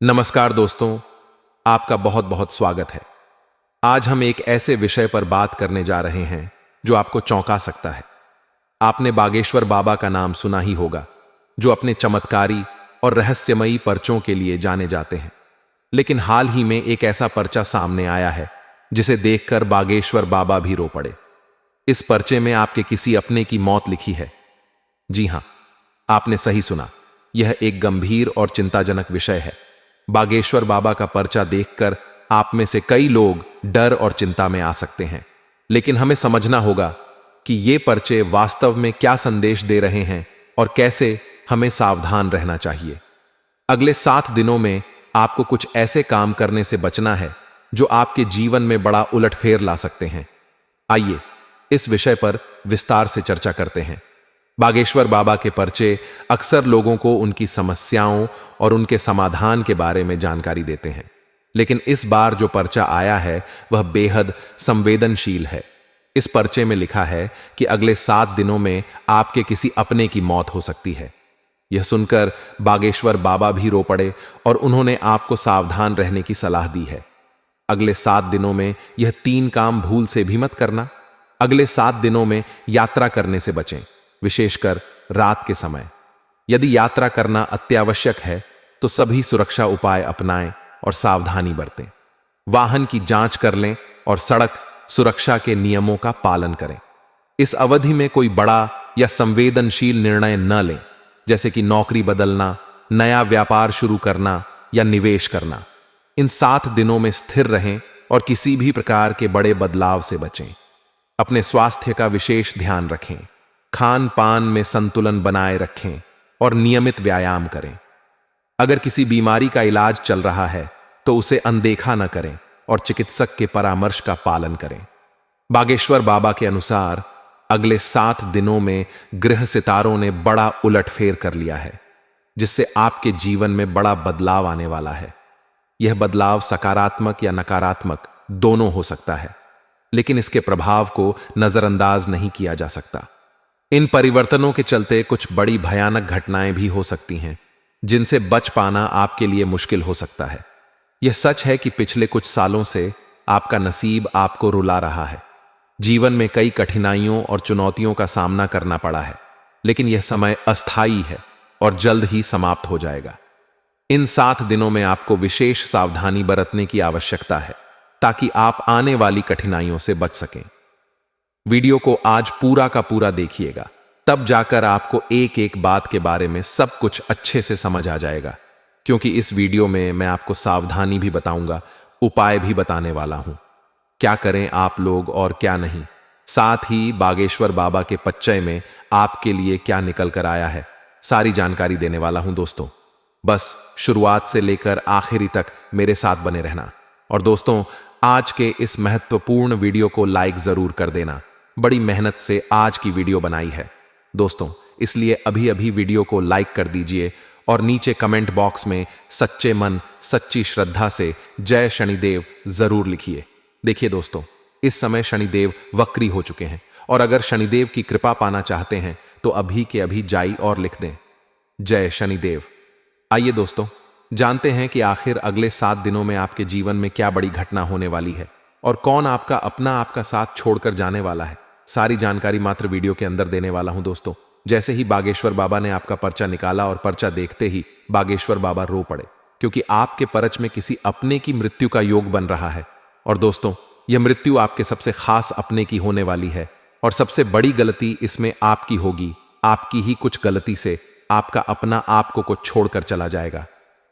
नमस्कार दोस्तों, आपका बहुत बहुत स्वागत है। आज हम एक ऐसे विषय पर बात करने जा रहे हैं जो आपको चौंका सकता है। आपने बागेश्वर बाबा का नाम सुना ही होगा, जो अपने चमत्कारी और रहस्यमयी पर्चों के लिए जाने जाते हैं। लेकिन हाल ही में एक ऐसा पर्चा सामने आया है जिसे देखकर बागेश्वर बाबा भी रो पड़े। इस पर्चे में आपके किसी अपने की मौत लिखी है। जी हां, आपने सही सुना। यह एक गंभीर और चिंताजनक विषय है। बागेश्वर बाबा का पर्चा देखकर आप में से कई लोग डर और चिंता में आ सकते हैं, लेकिन हमें समझना होगा कि ये पर्चे वास्तव में क्या संदेश दे रहे हैं और कैसे हमें सावधान रहना चाहिए। अगले 7 दिनों में आपको कुछ ऐसे काम करने से बचना है जो आपके जीवन में बड़ा उलटफेर ला सकते हैं। आइए इस विषय पर विस्तार से चर्चा करते हैं। बागेश्वर बाबा के पर्चे अक्सर लोगों को उनकी समस्याओं और उनके समाधान के बारे में जानकारी देते हैं, लेकिन इस बार जो पर्चा आया है वह बेहद संवेदनशील है। इस पर्चे में लिखा है कि अगले 7 दिनों में आपके किसी अपने की मौत हो सकती है। यह सुनकर बागेश्वर बाबा भी रो पड़े और उन्होंने आपको सावधान रहने की सलाह दी है। अगले 7 दिनों में यह 3 काम भूल से भी मत करना। अगले 7 दिनों में यात्रा करने से बचें, विशेषकर रात के समय। यदि यात्रा करना अत्यावश्यक है तो सभी सुरक्षा उपाय अपनाएं और सावधानी बरतें। वाहन की जांच कर लें और सड़क सुरक्षा के नियमों का पालन करें। इस अवधि में कोई बड़ा या संवेदनशील निर्णय न लें, जैसे कि नौकरी बदलना, नया व्यापार शुरू करना या निवेश करना। इन 7 दिनों में स्थिर रहें और किसी भी प्रकार के बड़े बदलाव से बचें। अपने स्वास्थ्य का विशेष ध्यान रखें, खान पान में संतुलन बनाए रखें और नियमित व्यायाम करें। अगर किसी बीमारी का इलाज चल रहा है तो उसे अनदेखा न करें और चिकित्सक के परामर्श का पालन करें। बागेश्वर बाबा के अनुसार अगले 7 दिनों में ग्रह सितारों ने बड़ा उलटफेर कर लिया है, जिससे आपके जीवन में बड़ा बदलाव आने वाला है। यह बदलाव सकारात्मक या नकारात्मक दोनों हो सकता है, लेकिन इसके प्रभाव को नजरअंदाज नहीं किया जा सकता। इन परिवर्तनों के चलते कुछ बड़ी भयानक घटनाएं भी हो सकती हैं, जिनसे बच पाना आपके लिए मुश्किल हो सकता है। यह सच है कि पिछले कुछ सालों से आपका नसीब आपको रुला रहा है। जीवन में कई कठिनाइयों और चुनौतियों का सामना करना पड़ा है, लेकिन यह समय अस्थायी है और जल्द ही समाप्त हो जाएगा। इन 7 दिनों में आपको विशेष सावधानी बरतने की आवश्यकता है ताकि आप आने वाली कठिनाइयों से बच सकें। वीडियो को आज पूरा का पूरा देखिएगा, तब जाकर आपको एक एक बात के बारे में सब कुछ अच्छे से समझ आ जाएगा। क्योंकि इस वीडियो में मैं आपको सावधानी भी बताऊंगा, उपाय भी बताने वाला हूं, क्या करें आप लोग और क्या नहीं। साथ ही बागेश्वर बाबा के पच्चय में आपके लिए क्या निकल कर आया है, सारी जानकारी देने वाला हूं दोस्तों। बस शुरुआत से लेकर आखिरी तक मेरे साथ बने रहना। और दोस्तों, आज के इस महत्वपूर्ण वीडियो को लाइक जरूर कर देना। बड़ी मेहनत से आज की वीडियो बनाई है दोस्तों, इसलिए अभी अभी वीडियो को लाइक कर दीजिए और नीचे कमेंट बॉक्स में सच्चे मन सच्ची श्रद्धा से जय शनिदेव जरूर लिखिए। देखिए दोस्तों, इस समय शनिदेव वक्री हो चुके हैं और अगर शनिदेव की कृपा पाना चाहते हैं तो अभी के अभी जाई और लिख दें जय शनिदेव। आइए दोस्तों, जानते हैं कि आखिर अगले 7 दिनों में आपके जीवन में क्या बड़ी घटना होने वाली है और कौन आपका अपना आपका साथ छोड़कर जाने वाला है। सारी जानकारी मात्र वीडियो के अंदर देने वाला हूं दोस्तों। जैसे ही बागेश्वर बाबा ने आपका पर्चा निकाला और पर्चा देखते ही बागेश्वर बाबा रो पड़े, क्योंकि आपके परच में किसी अपने की मृत्यु का योग बन रहा है। और दोस्तों, यह मृत्यु आपके सबसे खास अपने की होने वाली है और सबसे बड़ी गलती इसमें आपकी होगी। आपकी ही कुछ गलती से आपका अपना आपको को छोड़कर चला जाएगा।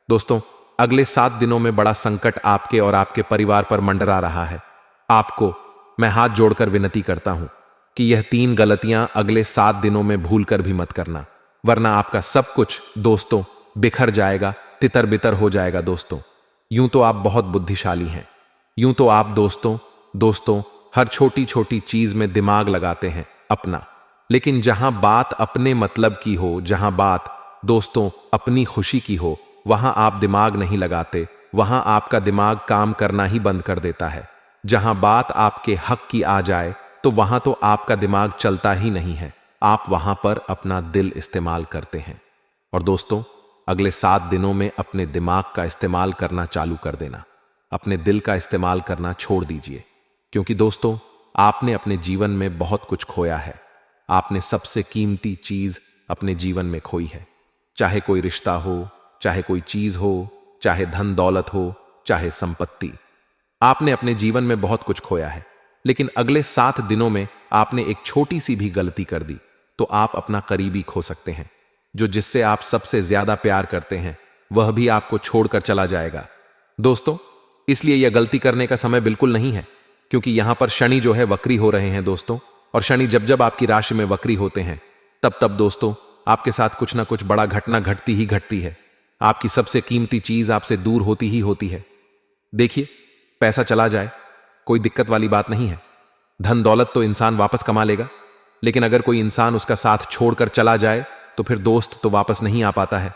दोस्तों, अगले 7 दिनों में बड़ा संकट आपके और आपके परिवार पर मंडरा रहा है। आपको मैं हाथ जोड़कर विनती करता हूं कि यह 3 गलतियां अगले 7 दिनों में भूलकर भी मत करना, वरना आपका सब कुछ दोस्तों बिखर जाएगा, तितर बितर हो जाएगा। दोस्तों, यूं तो आप बहुत बुद्धिशाली हैं, यूं तो आप दोस्तों हर छोटी छोटी चीज में दिमाग लगाते हैं अपना, लेकिन जहां बात अपने मतलब की हो, जहां बात दोस्तों अपनी खुशी की हो, वहां आप दिमाग नहीं लगाते। वहां आपका दिमाग काम करना ही बंद कर देता है। जहां बात आपके हक की आ जाए तो वहां तो आपका दिमाग चलता ही नहीं है। आप वहां पर अपना दिल इस्तेमाल करते हैं। और दोस्तों, अगले 7 दिनों में अपने दिमाग का इस्तेमाल करना चालू कर देना। अपने दिल का इस्तेमाल करना छोड़ दीजिए, क्योंकि दोस्तों आपने अपने जीवन में बहुत कुछ खोया है। आपने सबसे कीमती चीज अपने जीवन में खोई है। चाहे कोई रिश्ता हो, चाहे कोई चीज हो, चाहे धन दौलत हो, चाहे संपत्ति। आपने अपने जीवन में बहुत कुछ खोया है, लेकिन अगले 7 दिनों में आपने एक छोटी सी भी गलती कर दी तो आप अपना करीबी खो सकते हैं। जो जिससे आप सबसे ज्यादा प्यार करते हैं वह भी आपको छोड़कर चला जाएगा। दोस्तों इसलिए यह गलती करने का समय बिल्कुल नहीं है, क्योंकि यहां पर शनि जो है वक्री हो रहे हैं दोस्तों। और शनि जब जब आपकी राशि में वक्री होते हैं तब तब दोस्तों आपके साथ कुछ ना कुछ बड़ा घटना घटती ही घटती है। आपकी सबसे कीमती चीज आपसे दूर होती ही होती है। देखिए, पैसा चला जाए कोई दिक्कत वाली बात नहीं है, धन दौलत तो इंसान वापस कमा लेगा, लेकिन अगर कोई इंसान उसका साथ छोड़कर चला जाए तो फिर दोस्त तो वापस नहीं आ पाता है।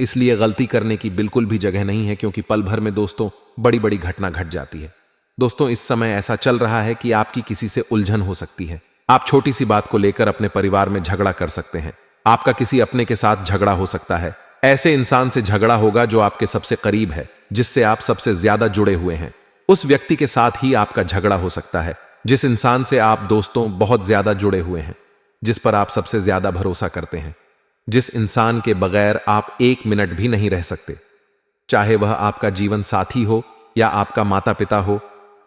इसलिए गलती करने की बिल्कुल भी जगह नहीं है, क्योंकि पल भर में दोस्तों बड़ी बड़ी घटना घट जाती है। दोस्तों इस समय ऐसा चल रहा है कि आपकी किसी से उलझन हो सकती है। आप छोटी सी बात को लेकर अपने परिवार में झगड़ा कर सकते हैं। आपका किसी अपने के साथ झगड़ा हो सकता है। ऐसे इंसान से झगड़ा होगा जो आपके सबसे करीब है, जिससे आप सबसे ज्यादा जुड़े हुए हैं। उस व्यक्ति के साथ ही आपका झगड़ा हो सकता है जिस इंसान से आप दोस्तों बहुत ज्यादा जुड़े हुए हैं, जिस पर आप सबसे ज्यादा भरोसा करते हैं, जिस इंसान के बगैर आप 1 मिनट भी नहीं रह सकते। चाहे वह आपका जीवन साथी हो, या आपका माता पिता हो,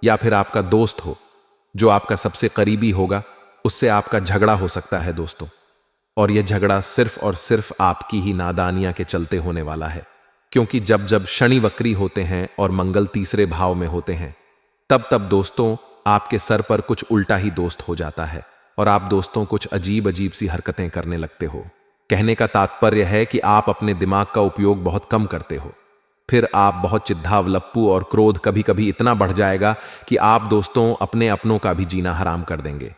या फिर आपका दोस्त हो। जो आपका सबसे करीबी होगा उससे आपका झगड़ा हो सकता है दोस्तों। और यह झगड़ा सिर्फ और सिर्फ आपकी ही नादानियां के चलते होने वाला है, क्योंकि जब जब शनि वक्री होते हैं और मंगल तीसरे भाव में होते हैं तब तब दोस्तों आपके सर पर कुछ उल्टा ही दोस्त हो जाता है और आप दोस्तों कुछ अजीब अजीब सी हरकतें करने लगते हो। कहने का तात्पर्य है कि आप अपने दिमाग का उपयोग बहुत कम करते हो। फिर आप बहुत चिद्धावलप्पू और क्रोध कभी कभी इतना बढ़ जाएगा कि आप दोस्तों अपने अपनों का भी जीना हराम कर देंगे।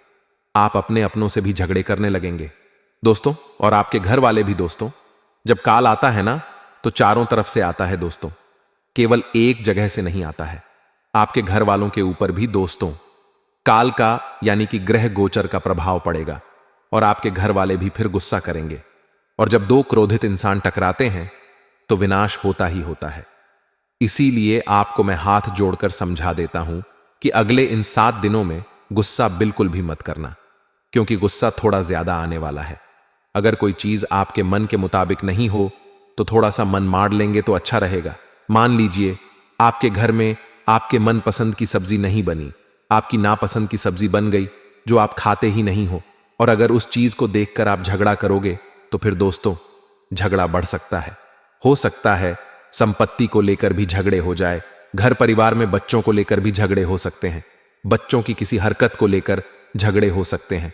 आप अपने अपनों से भी झगड़े करने लगेंगे दोस्तों। और आपके घर वाले भी दोस्तों। जब काल आता है ना तो चारों तरफ से आता है दोस्तों, केवल एक जगह से नहीं आता है। आपके घर वालों के ऊपर भी दोस्तों काल का यानी कि ग्रह गोचर का प्रभाव पड़ेगा और आपके घर वाले भी फिर गुस्सा करेंगे। और जब 2 क्रोधित इंसान टकराते हैं तो विनाश होता ही होता है। इसीलिए आपको मैं हाथ जोड़कर समझा देता हूं कि अगले इन 7 दिनों में गुस्सा बिल्कुल भी मत करना, क्योंकि गुस्सा थोड़ा ज्यादा आने वाला है। अगर कोई चीज आपके मन के मुताबिक नहीं हो तो थोड़ा सा मन मार लेंगे तो अच्छा रहेगा। मान लीजिए आपके घर में आपके मनपसंद की सब्जी नहीं बनी, आपकी नापसंद की सब्जी बन गई जो आप खाते ही नहीं हो, और अगर उस चीज को देखकर आप झगड़ा करोगे तो फिर दोस्तों झगड़ा बढ़ सकता है। हो सकता है संपत्ति को लेकर भी झगड़े हो जाए, घर परिवार में बच्चों को लेकर भी झगड़े हो सकते हैं, बच्चों की किसी हरकत को लेकर झगड़े हो सकते हैं,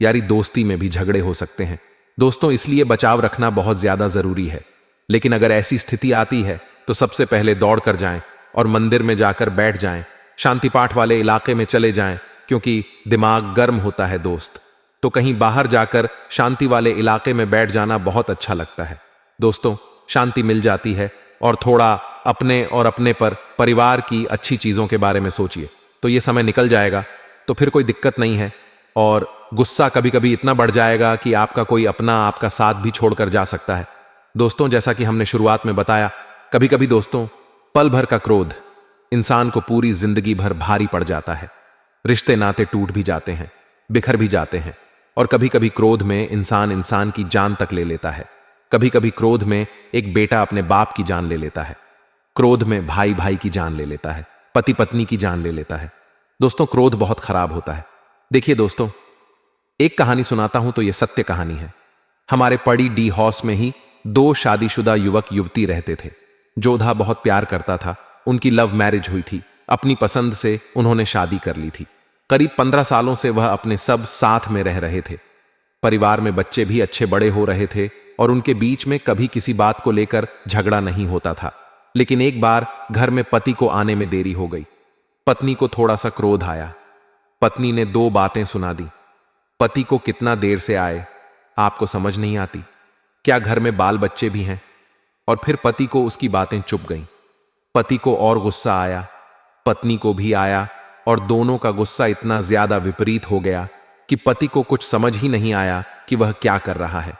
यारी दोस्ती में भी झगड़े हो सकते हैं दोस्तों। इसलिए बचाव रखना बहुत ज्यादा जरूरी है। लेकिन अगर ऐसी स्थिति आती है तो सबसे पहले दौड़ कर जाएं और मंदिर में जाकर बैठ जाएं, शांति पाठ वाले इलाके में चले जाएं, क्योंकि दिमाग गर्म होता है दोस्त। तो कहीं बाहर जाकर शांति वाले इलाके में बैठ जाना बहुत अच्छा लगता है दोस्तों। शांति मिल जाती है और थोड़ा अपने और अपने पर परिवार की अच्छी चीजों के बारे में सोचिए, तो ये समय निकल जाएगा, तो फिर कोई दिक्कत नहीं है। और गुस्सा कभी कभी इतना बढ़ जाएगा कि आपका कोई अपना आपका साथ भी छोड़कर जा सकता है दोस्तों। जैसा कि हमने शुरुआत में बताया, कभी कभी दोस्तों पल भर का क्रोध इंसान को पूरी जिंदगी भर भारी पड़ जाता है। रिश्ते नाते टूट भी जाते हैं, बिखर भी जाते हैं, और कभी कभी क्रोध में इंसान की जान तक ले लेता है। कभी कभी क्रोध में एक बेटा अपने बाप की जान ले लेता है, क्रोध में भाई भाई की जान ले लेता है, पति पत्नी की जान ले लेता है दोस्तों। क्रोध बहुत खराब होता है। देखिए दोस्तों, एक कहानी सुनाता हूं तो यह सत्य कहानी है। हमारे पड़ी डी हाउस में ही 2 शादीशुदा युवक युवती रहते थे। जोधा बहुत प्यार करता था, उनकी लव मैरिज हुई थी, अपनी पसंद से उन्होंने शादी कर ली थी। करीब 15 सालों से वह अपने सब साथ में रह रहे थे। परिवार में बच्चे भी अच्छे बड़े हो रहे थे और उनके बीच में कभी किसी बात को लेकर झगड़ा नहीं होता था। लेकिन एक बार घर में पति को आने में देरी हो गई। पत्नी को थोड़ा सा क्रोध आया। पत्नी ने 2 बातें सुना दी। पति को कितना देर से आए आपको समझ नहीं आती, क्या घर में बाल बच्चे भी हैं? और फिर पति को उसकी बातें चुप गईं। पति को और गुस्सा आया, पत्नी को भी आया, और दोनों का गुस्सा इतना ज्यादा विपरीत हो गया कि पति को कुछ समझ ही नहीं आया कि वह क्या कर रहा है।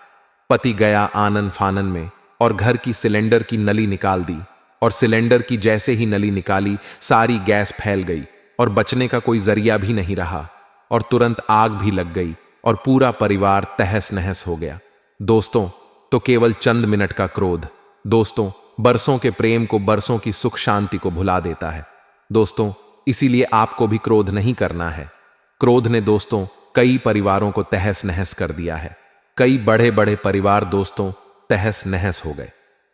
पति गया आनन फानन में और घर की सिलेंडर की नली निकाल दी, और सिलेंडर की जैसे ही नली निकाली सारी गैस फैल गई और बचने का कोई जरिया भी नहीं रहा, और तुरंत आग भी लग गई और पूरा परिवार तहस नहस हो गया। दोस्तों, तो केवल चंद मिनट का क्रोध दोस्तों बरसों के प्रेम को, बरसों की सुख शांति को भुला देता है। दोस्तों, इसीलिए आपको भी क्रोध नहीं करना है। क्रोध ने दोस्तों कई परिवारों को तहस नहस कर दिया है। कई बड़े बड़े परिवार दोस्तों तहस नहस हो गए।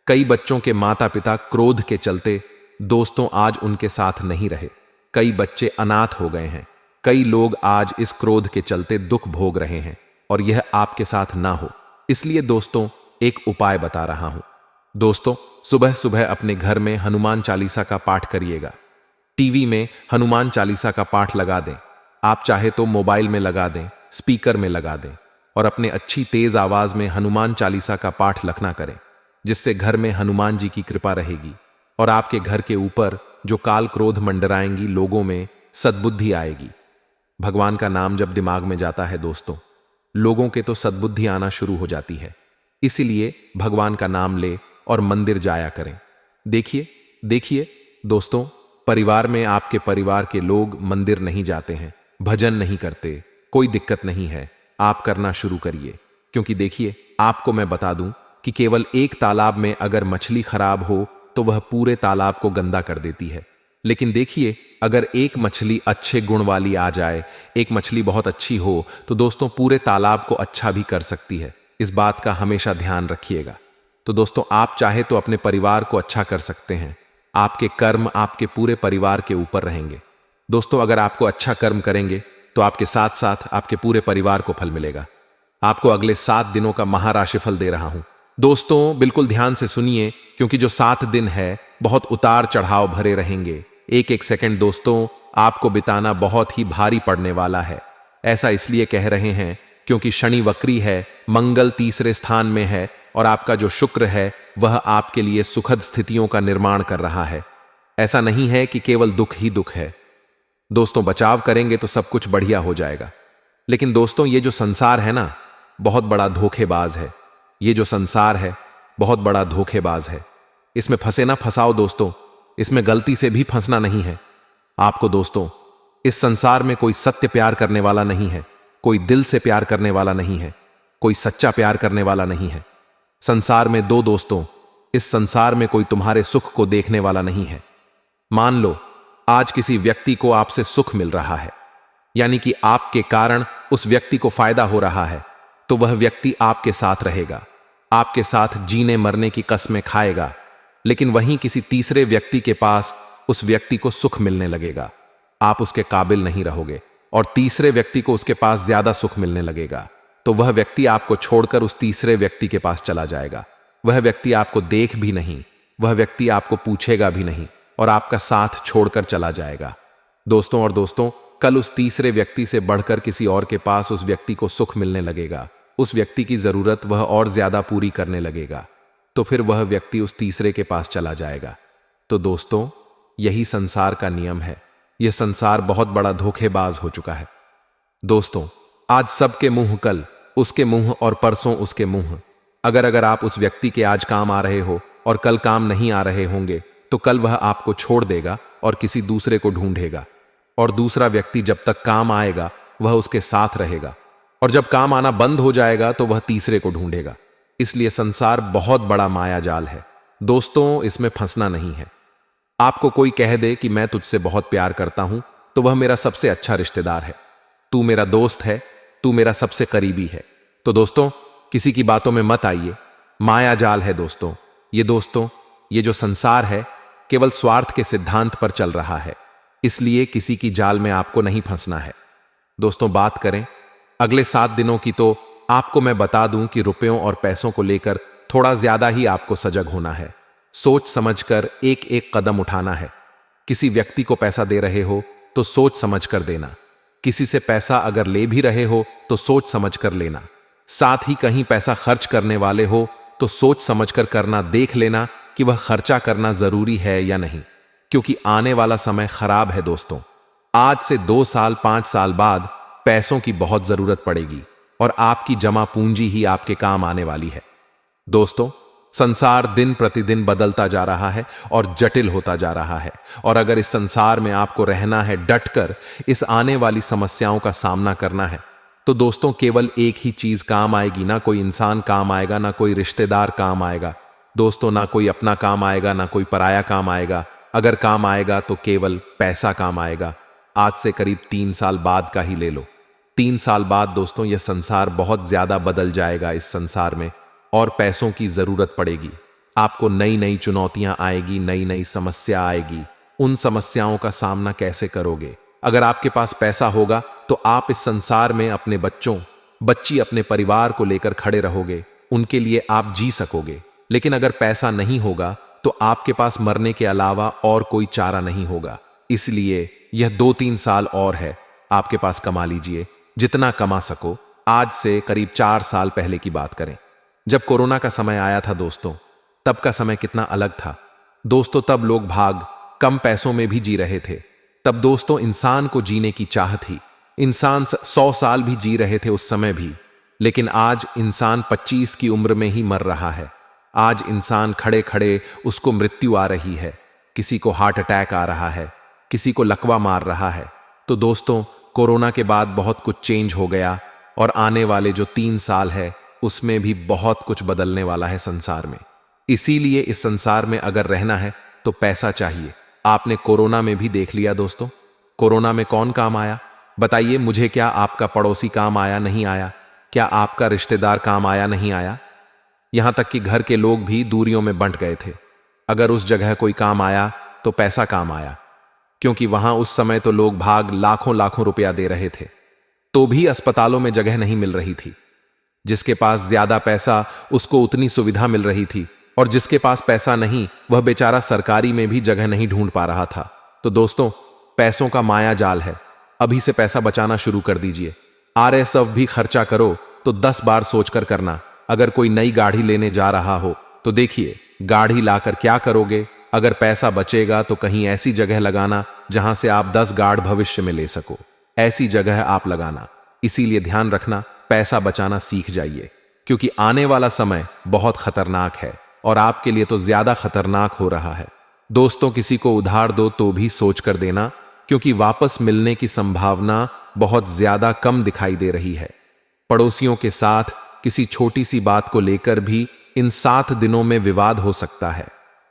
कई बच्चों के माता पिता क्रोध के चलते दोस्तों आज उनके साथ नहीं रहे। कई बच्चे अनाथ हो गए हैं। कई लोग आज इस क्रोध के चलते दुख भोग रहे हैं, और यह आपके साथ ना हो, इसलिए दोस्तों एक उपाय बता रहा हूं। दोस्तों, सुबह सुबह अपने घर में हनुमान चालीसा का पाठ करिएगा। टीवी में हनुमान चालीसा का पाठ लगा दें। आप चाहे तो मोबाइल में लगा दें, स्पीकर में लगा दें, और अपने अच्छी तेज आवाज में हनुमान चालीसा का पाठ लखना करें, जिससे घर में हनुमान जी की कृपा रहेगी और आपके घर के ऊपर जो काल क्रोध मंडराएंगी, लोगों में सद्बुद्धि आएगी। भगवान का नाम जब दिमाग में जाता है दोस्तों, लोगों के तो सद्बुद्धि आना शुरू हो जाती है। इसीलिए भगवान का नाम ले और मंदिर जाया करें। देखिए दोस्तों, परिवार में आपके परिवार के लोग मंदिर नहीं जाते हैं, भजन नहीं करते, कोई दिक्कत नहीं है, आप करना शुरू करिए। क्योंकि देखिए, आपको मैं बता दूं कि केवल एक तालाब में अगर मछली खराब हो तो वह पूरे तालाब को गंदा कर देती है। लेकिन देखिए, अगर एक मछली अच्छे गुण वाली आ जाए, एक मछली बहुत अच्छी हो, तो दोस्तों पूरे तालाब को अच्छा भी कर सकती है। इस बात का हमेशा ध्यान रखिएगा। तो दोस्तों, आप चाहे तो अपने परिवार को अच्छा कर सकते हैं। आपके कर्म आपके पूरे परिवार के ऊपर रहेंगे। दोस्तों, अगर आपको अच्छा कर्म करेंगे तो आपके साथ साथ आपके पूरे परिवार को फल मिलेगा। आपको अगले 7 दिनों का महाराशिफल दे रहा हूं। दोस्तों, बिल्कुल ध्यान से सुनिए, क्योंकि जो 7 दिन है बहुत उतार चढ़ाव भरे रहेंगे। एक एक सेकंड दोस्तों आपको बिताना बहुत ही भारी पड़ने वाला है। ऐसा इसलिए कह रहे हैं क्योंकि शनि वक्री है, मंगल तीसरे स्थान में है, और आपका जो शुक्र है वह आपके लिए सुखद स्थितियों का निर्माण कर रहा है। ऐसा नहीं है कि केवल दुख ही दुख है। दोस्तों, बचाव करेंगे तो सब कुछ बढ़िया हो जाएगा। लेकिन दोस्तों, ये जो संसार है ना, बहुत बड़ा धोखेबाज है। ये जो संसार है बहुत बड़ा धोखेबाज है। इसमें फंसे ना फंसाओ दोस्तों, इसमें गलती से भी फंसना नहीं है आपको। दोस्तों, इस संसार में कोई सत्य प्यार करने वाला नहीं है, कोई दिल से प्यार करने वाला नहीं है, कोई सच्चा प्यार करने वाला नहीं है। संसार में दो दोस्तों, इस संसार में कोई तुम्हारे सुख को देखने वाला नहीं है। मान लो आज किसी व्यक्ति को आपसे सुख मिल रहा है, यानी कि आपके कारण उस व्यक्ति को फायदा हो रहा है, तो वह व्यक्ति आपके साथ रहेगा, आपके साथ जीने मरने की कस्में खाएगा। लेकिन वहीं किसी तीसरे व्यक्ति के पास उस व्यक्ति को सुख मिलने लगेगा, आप उसके काबिल नहीं रहोगे, और तीसरे व्यक्ति को उसके पास ज्यादा सुख मिलने लगेगा, तो वह व्यक्ति आपको छोड़कर उस तीसरे व्यक्ति के पास चला जाएगा। वह व्यक्ति आपको देख भी नहीं, वह व्यक्ति आपको पूछेगा भी नहीं, और आपका साथ छोड़कर चला जाएगा। दोस्तों, और दोस्तों, कल उस तीसरे व्यक्ति से बढ़कर किसी और के पास उस व्यक्ति को सुख मिलने लगेगा, उस व्यक्ति की जरूरत वह और ज्यादा पूरी करने लगेगा, तो फिर वह व्यक्ति उस तीसरे के पास चला जाएगा। तो दोस्तों, यही संसार का नियम है। यह संसार बहुत बड़ा धोखेबाज हो चुका है। दोस्तों, आज सबके मुंह कल उसके मुंह और परसों उसके मुंह। अगर आप उस व्यक्ति के आज काम आ रहे हो और कल काम नहीं आ रहे होंगे, तो कल वह आपको छोड़ देगा और किसी दूसरे को ढूंढेगा, और दूसरा व्यक्ति जब तक काम आएगा वह उसके साथ रहेगा, और जब काम आना बंद हो जाएगा तो वह तीसरे को ढूंढेगा। इसलिए संसार बहुत बड़ा माया जाल है। दोस्तों, इसमें फंसना नहीं है। आपको कोई कह दे कि मैं तुझसे बहुत प्यार करता हूं, तो वह मेरा सबसे अच्छा रिश्तेदार है, तू मेरा दोस्त है, तू मेरा सबसे करीबी है। तो दोस्तों, किसी की बातों में मत आइए। माया जाल है दोस्तों, ये जो संसार है केवल स्वार्थ के सिद्धांत पर चल रहा है, इसलिए किसी की जाल में आपको नहीं फंसना है। दोस्तों, बात करें अगले 7 दिनों की, तो आपको मैं बता दूं कि रुपयों और पैसों को लेकर थोड़ा ज्यादा ही आपको सजग होना है। सोच समझकर एक एक कदम उठाना है। किसी व्यक्ति को पैसा दे रहे हो तो सोच समझकर देना। किसी से पैसा अगर ले भी रहे हो तो सोच समझकर लेना। साथ ही कहीं पैसा खर्च करने वाले हो तो सोच समझकर करना। देख लेना कि वह खर्चा करना जरूरी है या नहीं, क्योंकि आने वाला समय खराब है दोस्तों। आज से 2 साल 5 साल बाद पैसों की बहुत जरूरत पड़ेगी, और आपकी जमा पूंजी ही आपके काम आने वाली है। दोस्तों, संसार दिन प्रतिदिन बदलता जा रहा है और जटिल होता जा रहा है। और अगर इस संसार में आपको रहना है, डटकर इस आने वाली समस्याओं का सामना करना है, तो दोस्तों केवल एक ही चीज काम आएगी। ना कोई इंसान काम आएगा, ना कोई रिश्तेदार काम आएगा दोस्तों, ना कोई अपना काम आएगा, ना कोई पराया काम आएगा। अगर काम आएगा तो केवल पैसा काम आएगा। आज से करीब 3 साल बाद का ही ले लो। 3 साल बाद दोस्तों यह संसार बहुत ज्यादा बदल जाएगा। इस संसार में और पैसों की जरूरत पड़ेगी। आपको नई नई चुनौतियां आएगी, नई नई समस्या आएगी। उन समस्याओं का सामना कैसे करोगे? अगर आपके पास पैसा होगा तो आप इस संसार में अपने बच्ची, अपने परिवार को लेकर खड़े रहोगे, उनके लिए आप जी सकोगे। लेकिन अगर पैसा नहीं होगा तो आपके पास मरने के अलावा और कोई चारा नहीं होगा। इसलिए यह 2-3 साल और है, आपके पास कमा लीजिए जितना कमा सको। आज से करीब 4 साल पहले की बात करें, जब कोरोना का समय आया था दोस्तों, तब का समय कितना अलग था दोस्तों। तब लोग कम पैसों में भी जी रहे थे। तब दोस्तों इंसान को जीने की चाह थी। इंसान 100 साल भी जी रहे थे उस समय भी। लेकिन आज इंसान 25 की उम्र में ही मर रहा है। आज इंसान खड़े खड़े उसको मृत्यु आ रही है। किसी को हार्ट अटैक आ रहा है, किसी को लकवा मार रहा है। तो दोस्तों कोरोना के बाद बहुत कुछ चेंज हो गया और आने वाले जो 3 साल है उसमें भी बहुत कुछ बदलने वाला है संसार में। इसीलिए इस संसार में अगर रहना है तो पैसा चाहिए। आपने कोरोना में भी देख लिया दोस्तों, कोरोना में कौन काम आया बताइए मुझे? क्या आपका पड़ोसी काम आया? नहीं आया। क्या आपका रिश्तेदार काम आया? नहीं आया। यहां तक कि घर के लोग भी दूरियों में बंट गए थे। अगर उस जगह कोई काम आया तो पैसा काम आया, क्योंकि वहां उस समय तो लोग लाखों लाखों रुपया दे रहे थे, तो भी अस्पतालों में जगह नहीं मिल रही थी। जिसके पास ज्यादा पैसा उसको उतनी सुविधा मिल रही थी, और जिसके पास पैसा नहीं वह बेचारा सरकारी में भी जगह नहीं ढूंढ पा रहा था। तो दोस्तों पैसों का माया जाल है। अभी से पैसा बचाना शुरू कर दीजिए। RSF भी खर्चा करो तो 10 बार सोचकर करना। अगर कोई नई गाड़ी लेने जा रहा हो तो देखिए गाड़ी लाकर क्या करोगे। अगर पैसा बचेगा तो कहीं ऐसी जगह लगाना जहां से आप 10 गाड़ भविष्य में ले सको, ऐसी जगह आप लगाना। इसीलिए ध्यान रखना, पैसा बचाना सीख जाइए, क्योंकि आने वाला समय बहुत खतरनाक है और आपके लिए तो ज्यादा खतरनाक हो रहा है। दोस्तों किसी को उधार दो तो भी सोच कर देना, क्योंकि वापस मिलने की संभावना बहुत ज्यादा कम दिखाई दे रही है। पड़ोसियों के साथ किसी छोटी सी बात को लेकर भी इन 7 दिनों में विवाद हो सकता है।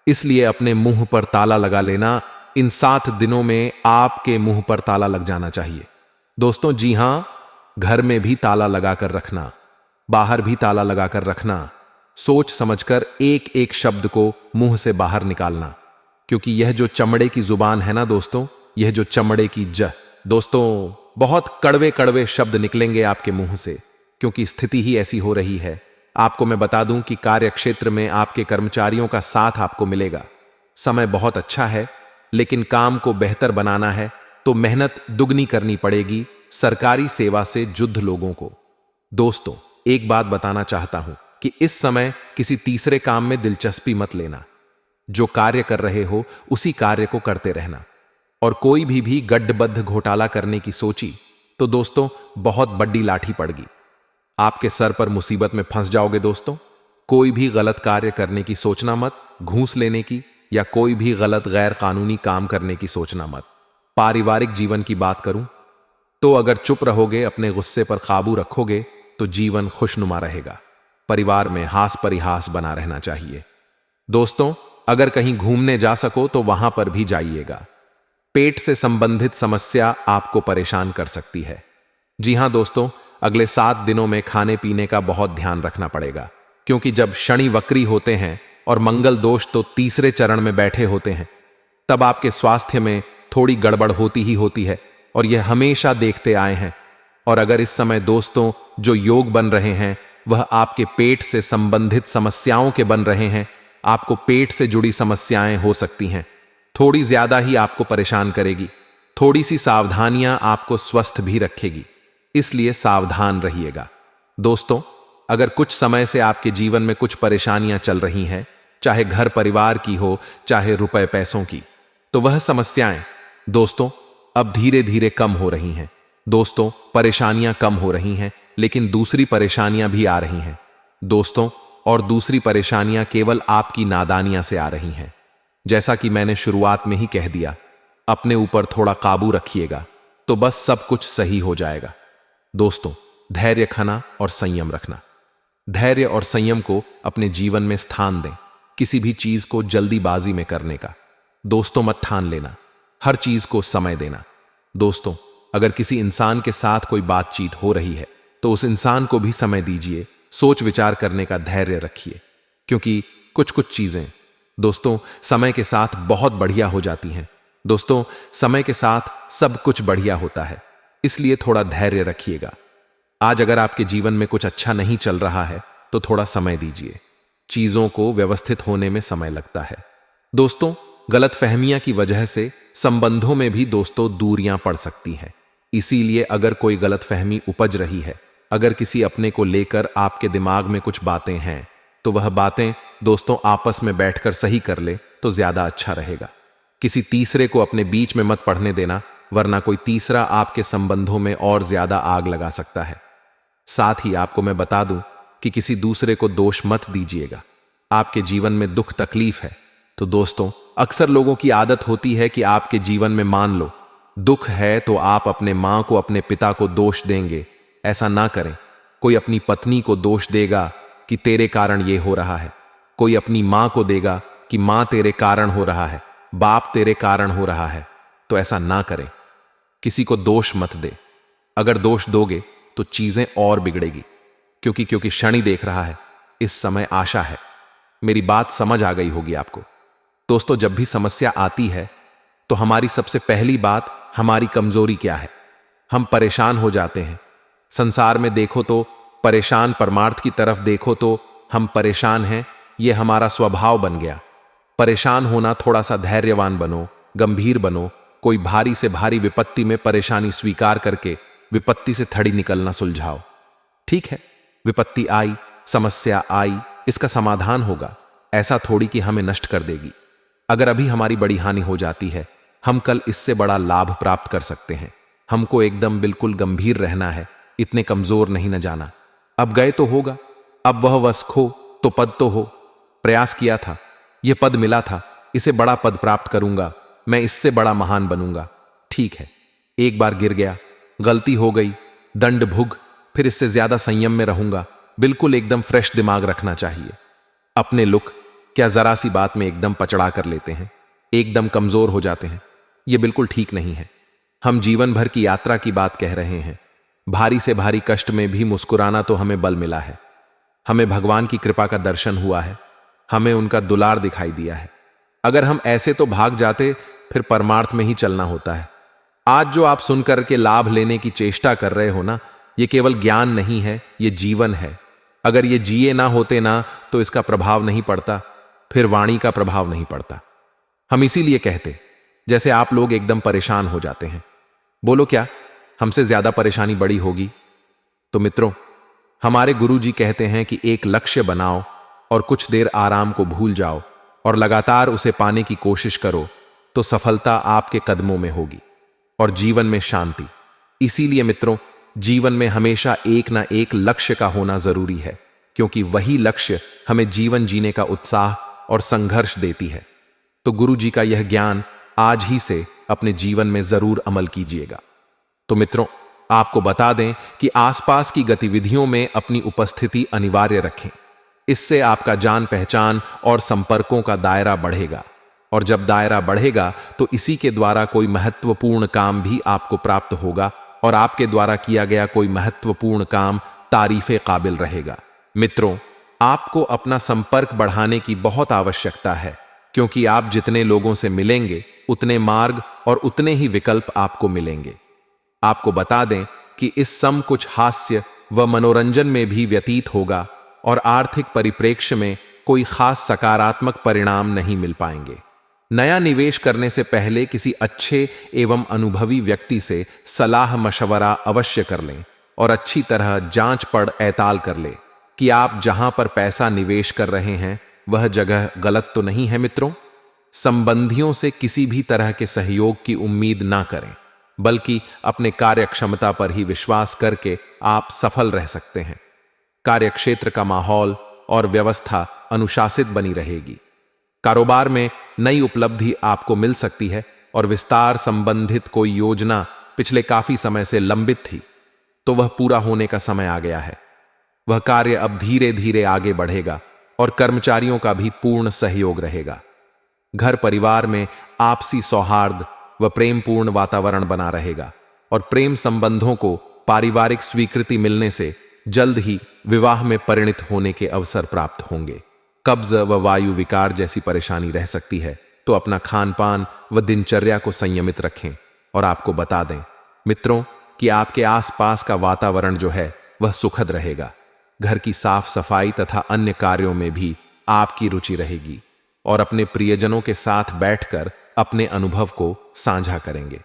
इसलिए अपने मुंह पर ताला लगा लेना। इन 7 दिनों में आपके मुंह पर ताला लग जाना चाहिए दोस्तों। जी हां, घर में भी ताला लगाकर रखना, बाहर भी ताला लगाकर रखना। सोच समझकर एक एक शब्द को मुंह से बाहर निकालना, क्योंकि यह जो चमड़े की जुबान है ना दोस्तों, यह जो चमड़े की दोस्तों बहुत कड़वे कड़वे शब्द निकलेंगे आपके मुंह से, क्योंकि स्थिति ही ऐसी हो रही है। आपको मैं बता दूं कि कार्य क्षेत्र में आपके कर्मचारियों का साथ आपको मिलेगा। समय बहुत अच्छा है, लेकिन काम को बेहतर बनाना है तो मेहनत दुगनी करनी पड़ेगी। सरकारी सेवा से जुद्ध लोगों को दोस्तों एक बात बताना चाहता हूं कि इस समय किसी तीसरे काम में दिलचस्पी मत लेना। जो कार्य कर रहे हो उसी कार्य को करते रहना। और कोई भी गड्ढबद्ध घोटाला करने की सोची तो दोस्तों बहुत बड़ी लाठी पड़गी, आपके सर पर मुसीबत में फंस जाओगे दोस्तों। कोई भी गलत कार्य करने की सोचना मत, घूस लेने की या कोई भी गलत गैर कानूनी काम करने की सोचना मत। पारिवारिक जीवन की बात करूं तो अगर चुप रहोगे, अपने गुस्से पर काबू रखोगे तो जीवन खुशनुमा रहेगा। परिवार में हास परिहास बना रहना चाहिए दोस्तों। अगर कहीं घूमने जा सको तो वहां पर भी जाइएगा। पेट से संबंधित समस्या आपको परेशान कर सकती है। जी हां दोस्तों, अगले 7 दिनों में खाने पीने का बहुत ध्यान रखना पड़ेगा, क्योंकि जब शनि वक्री होते हैं और मंगल दोष तो तीसरे चरण में बैठे होते हैं, तब आपके स्वास्थ्य में थोड़ी गड़बड़ होती ही होती है, और यह हमेशा देखते आए हैं। और अगर इस समय दोस्तों जो योग बन रहे हैं वह आपके पेट से संबंधित समस्याओं के बन रहे हैं, आपको पेट से जुड़ी समस्याएं हो सकती हैं, थोड़ी ज्यादा ही आपको परेशान करेगी। थोड़ी सी सावधानियां आपको स्वस्थ भी रखेगी, इसलिए सावधान रहिएगा दोस्तों। अगर कुछ समय से आपके जीवन में कुछ परेशानियां चल रही हैं, चाहे घर परिवार की हो चाहे रुपए पैसों की, तो वह समस्याएं दोस्तों अब धीरे धीरे कम हो रही हैं दोस्तों। परेशानियां कम हो रही हैं, लेकिन दूसरी परेशानियां भी आ रही हैं दोस्तों। और दूसरी परेशानियां केवल आपकी नादानियां से आ रही हैं। जैसा कि मैंने शुरुआत में ही कह दिया, अपने ऊपर थोड़ा काबू रखिएगा तो बस सब कुछ सही हो जाएगा। दोस्तों, धैर्य रखना और संयम रखना। धैर्य और संयम को अपने जीवन में स्थान दें। किसी भी चीज को जल्दीबाजी में करने का दोस्तों मत ठान लेना। हर चीज को समय देना। दोस्तों, अगर किसी इंसान के साथ कोई बातचीत हो रही है तो उस इंसान को भी समय दीजिए, सोच विचार करने का धैर्य रखिए, क्योंकि कुछ कुछ चीजें दोस्तों समय के साथ बहुत बढ़िया हो जाती हैं। दोस्तों, समय के साथ सब कुछ बढ़िया होता है, इसलिए थोड़ा धैर्य रखिएगा। आज अगर आपके जीवन में कुछ अच्छा नहीं चल रहा है तो थोड़ा समय दीजिए। चीजों को व्यवस्थित होने में समय लगता है। दोस्तों, गलतफहमियां की वजह से संबंधों में भी दोस्तों दूरियां पड़ सकती हैं। इसीलिए अगर कोई गलतफहमी उपज रही है, अगर किसी अपने को लेकर आपके दिमाग में कुछ बातें हैं, तो वह बातें दोस्तों आपस में बैठकर सही कर ले तो ज्यादा अच्छा रहेगा। किसी तीसरे को अपने बीच में मत पढ़ने देना, वरना कोई तीसरा आपके संबंधों में और ज्यादा आग लगा सकता है। साथ ही आपको मैं बता दूं कि किसी दूसरे को दोष मत दीजिएगा। आपके जीवन में दुख तकलीफ है तो दोस्तों अक्सर लोगों की आदत होती है कि आपके जीवन में मान लो दुख है तो आप अपने मां को, अपने पिता को दोष देंगे। ऐसा ना करें। कोई अपनी पत्नी को दोष देगा कि तेरे कारण ये हो रहा है, कोई अपनी मां को देगा कि मां तेरे कारण हो रहा है, बाप तेरे कारण हो रहा है। तो ऐसा ना करें। किसी को दोष मत दे। अगर दोष दोगे तो चीजें और बिगड़ेगी, क्योंकि शनि देख रहा है। इस समय आशा है। मेरी बात समझ आ गई होगी आपको। दोस्तों, जब भी समस्या आती है तो हमारी सबसे पहली बात हमारी कमजोरी क्या है। हम परेशान हो जाते हैं। संसार में देखो तो परेशान, परमार्थ की तरफ देखो तो हम परेशान हैं, यह हमारा स्वभाव बन गया। परेशान होना, थोड़ा सा धैर्यवान बनो, गंभीर बनो। कोई भारी से भारी विपत्ति में परेशानी स्वीकार करके विपत्ति से थड़ी निकलना सुलझाओ। ठीक है, विपत्ति आई, समस्या आई, इसका समाधान होगा। ऐसा थोड़ी कि हमें नष्ट कर देगी। अगर अभी हमारी बड़ी हानि हो जाती है, हम कल इससे बड़ा लाभ प्राप्त कर सकते हैं। हमको एकदम बिल्कुल गंभीर रहना है, इतने कमजोर नहीं न जाना। अब गए तो होगा, अब वह वश खो तो पद तो हो। प्रयास किया था, यह पद मिला था, इसे बड़ा पद प्राप्त करूंगा, मैं इससे बड़ा महान बनूंगा। ठीक है, एक बार गिर गया, गलती हो गई, दंड भुग, फिर इससे ज्यादा संयम में रहूंगा। बिल्कुल एकदम फ्रेश दिमाग रखना चाहिए। अपने लुक क्या जरा सी बात में एकदम पचड़ा कर लेते हैं, एकदम कमजोर हो जाते हैं। यह बिल्कुल ठीक नहीं है। हम जीवन भर की यात्रा की बात कह रहे हैं। भारी से भारी कष्ट में भी मुस्कुराना तो हमें बल मिला है। हमें भगवान की कृपा का दर्शन हुआ है, हमें उनका दुलार दिखाई दिया है। अगर हम ऐसे तो भाग जाते, फिर परमार्थ में ही चलना होता है। आज जो आप सुनकर के लाभ लेने की चेष्टा कर रहे हो ना, ये केवल ज्ञान नहीं है, ये जीवन है। अगर ये जिए ना होते ना तो इसका प्रभाव नहीं पड़ता, फिर वाणी का प्रभाव नहीं पड़ता। हम इसीलिए कहते, जैसे आप लोग एकदम परेशान हो जाते हैं। बोलो क्या हमसे ज्यादा परेशानी बड़ी होगी? तो मित्रों, हमारे गुरुजी कहते हैं कि एक लक्ष्य बनाओ और कुछ देर आराम को भूल जाओ और लगातार उसे पाने की कोशिश करो तो सफलता आपके कदमों में होगी और जीवन में शांति। इसीलिए मित्रों, जीवन में हमेशा एक ना एक लक्ष्य का होना जरूरी है, क्योंकि वही लक्ष्य हमें जीवन जीने का उत्साह और संघर्ष देती है। तो गुरुजी का यह ज्ञान आज ही से अपने जीवन में जरूर अमल कीजिएगा। तो मित्रों, आपको बता दें कि आसपास की गतिविधियों में अपनी उपस्थिति अनिवार्य रखें। इससे आपका जान पहचान और संपर्कों का दायरा बढ़ेगा, और जब दायरा बढ़ेगा तो इसी के द्वारा कोई महत्वपूर्ण काम भी आपको प्राप्त होगा और आपके द्वारा किया गया कोई महत्वपूर्ण काम तारीफे काबिल रहेगा। मित्रों, आपको अपना संपर्क बढ़ाने की बहुत आवश्यकता है, क्योंकि आप जितने लोगों से मिलेंगे उतने मार्ग और उतने ही विकल्प आपको मिलेंगे। आपको बता दें कि इस सम कुछ हास्य व मनोरंजन में भी व्यतीत होगा और आर्थिक परिप्रेक्ष्य में कोई खास सकारात्मक परिणाम नहीं मिल पाएंगे। नया निवेश करने से पहले किसी अच्छे एवं अनुभवी व्यक्ति से सलाह मशवरा अवश्य कर लें और अच्छी तरह जांच पड़ एताल कर ले कि आप जहां पर पैसा निवेश कर रहे हैं वह जगह गलत तो नहीं है। मित्रों, संबंधियों से किसी भी तरह के सहयोग की उम्मीद ना करें, बल्कि अपने कार्य क्षमता पर ही विश्वास करके आप सफल रह सकते हैं। कार्यक्षेत्र का माहौल और व्यवस्था अनुशासित बनी रहेगी। कारोबार में नई उपलब्धि आपको मिल सकती है और विस्तार संबंधित कोई योजना पिछले काफी समय से लंबित थी तो वह पूरा होने का समय आ गया है। वह कार्य अब धीरे धीरे आगे बढ़ेगा और कर्मचारियों का भी पूर्ण सहयोग रहेगा। घर परिवार में आपसी सौहार्द व प्रेमपूर्ण वातावरण बना रहेगा और प्रेम संबंधों को पारिवारिक स्वीकृति मिलने से जल्द ही विवाह में परिणित होने के अवसर प्राप्त होंगे। कब्ज व वायु विकार जैसी परेशानी रह सकती है तो अपना खान पान व दिनचर्या को संयमित रखें। और आपको बता दें मित्रों कि आपके आसपास का वातावरण जो है वह सुखद रहेगा। घर की साफ सफाई तथा अन्य कार्यों में भी आपकी रुचि रहेगी और अपने प्रियजनों के साथ बैठकर अपने अनुभव को साझा करेंगे।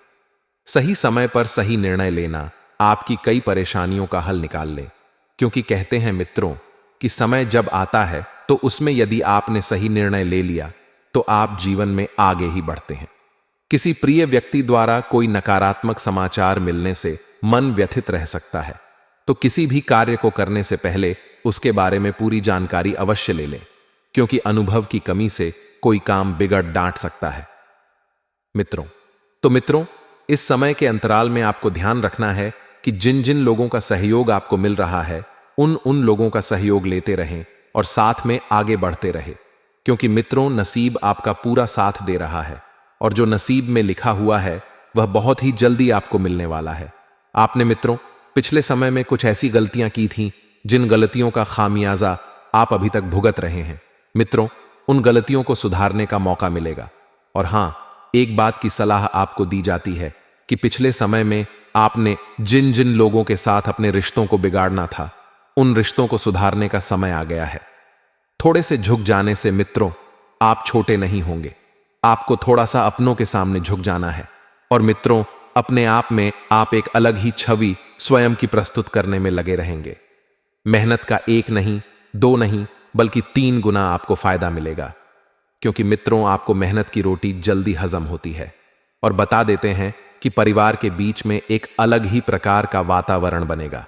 सही समय पर सही निर्णय लेना आपकी कई परेशानियों का हल निकाल ले, क्योंकि कहते हैं मित्रों कि समय जब आता है तो उसमें यदि आपने सही निर्णय ले लिया तो आप जीवन में आगे ही बढ़ते हैं। किसी प्रिय व्यक्ति द्वारा कोई नकारात्मक समाचार मिलने से मन व्यथित रह सकता है, तो किसी भी कार्य को करने से पहले उसके बारे में पूरी जानकारी अवश्य ले लें, क्योंकि अनुभव की कमी से कोई काम बिगड़ डांट सकता है। मित्रों, इस समय के अंतराल में आपको ध्यान रखना है कि जिन जिन लोगों का सहयोग आपको मिल रहा है उन लोगों का सहयोग लेते रहें और साथ में आगे बढ़ते रहे, क्योंकि मित्रों नसीब आपका पूरा साथ दे रहा है और जो नसीब में लिखा हुआ है वह बहुत ही जल्दी आपको मिलने वाला है। आपने मित्रों पिछले समय में कुछ ऐसी गलतियां की थीं जिन गलतियों का खामियाजा आप अभी तक भुगत रहे हैं। मित्रों, उन गलतियों को सुधारने का मौका मिलेगा। और हां, एक बात की सलाह आपको दी जाती है कि पिछले समय में आपने जिन जिन लोगों के साथ अपने रिश्तों को बिगाड़ना था उन रिश्तों को सुधारने का समय आ गया है। थोड़े से झुक जाने से मित्रों आप छोटे नहीं होंगे। आपको थोड़ा सा अपनों के सामने झुक जाना है और मित्रों अपने आप में आप एक अलग ही छवि स्वयं की प्रस्तुत करने में लगे रहेंगे। मेहनत का 1 नहीं 2 नहीं बल्कि 3 गुना आपको फायदा मिलेगा, क्योंकि मित्रों आपको मेहनत की रोटी जल्दी हजम होती है। और बता देते हैं कि परिवार के बीच में एक अलग ही प्रकार का वातावरण बनेगा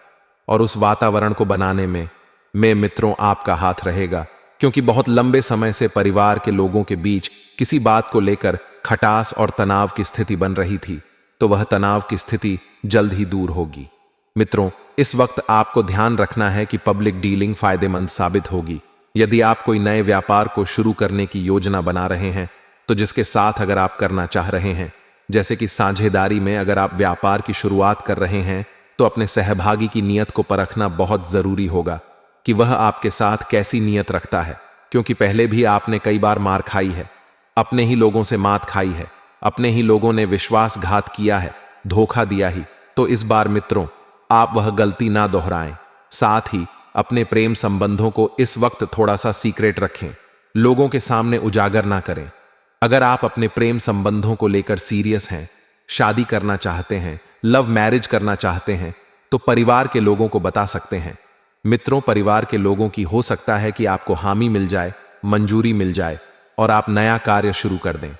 और उस वातावरण को बनाने में मित्रों आपका हाथ रहेगा, क्योंकि बहुत लंबे समय से परिवार के लोगों के बीच किसी बात को लेकर खटास और तनाव की स्थिति बन रही थी, तो वह तनाव की स्थिति जल्द ही दूर होगी। मित्रों, इस वक्त आपको ध्यान रखना है कि पब्लिक डीलिंग फायदेमंद साबित होगी। यदि आप कोई नए व्यापार को शुरू करने की योजना बना रहे हैं तो जिसके साथ अगर आप करना चाह रहे हैं, जैसे कि साझेदारी में अगर आप व्यापार की शुरुआत कर रहे हैं, तो अपने सहभागी की नीयत को परखना बहुत जरूरी होगा कि वह आपके साथ कैसी नीयत रखता है, क्योंकि पहले भी आपने कई बार मार खाई है, अपने ही लोगों से मात खाई है, अपने ही लोगों ने विश्वासघात किया है, धोखा दिया ही। तो इस बार मित्रों आप वह गलती ना दोहराएं। साथ ही अपने प्रेम संबंधों को इस वक्त थोड़ा सा सीक्रेट रखें, लोगों के सामने उजागर ना करें। अगर आप अपने प्रेम संबंधों को लेकर सीरियस हैं, शादी करना चाहते हैं, लव मैरिज करना चाहते हैं, तो परिवार के लोगों को बता सकते हैं। मित्रों, परिवार के लोगों की हो सकता है कि आपको हामी मिल जाए, मंजूरी मिल जाए और आप नया कार्य शुरू कर दें।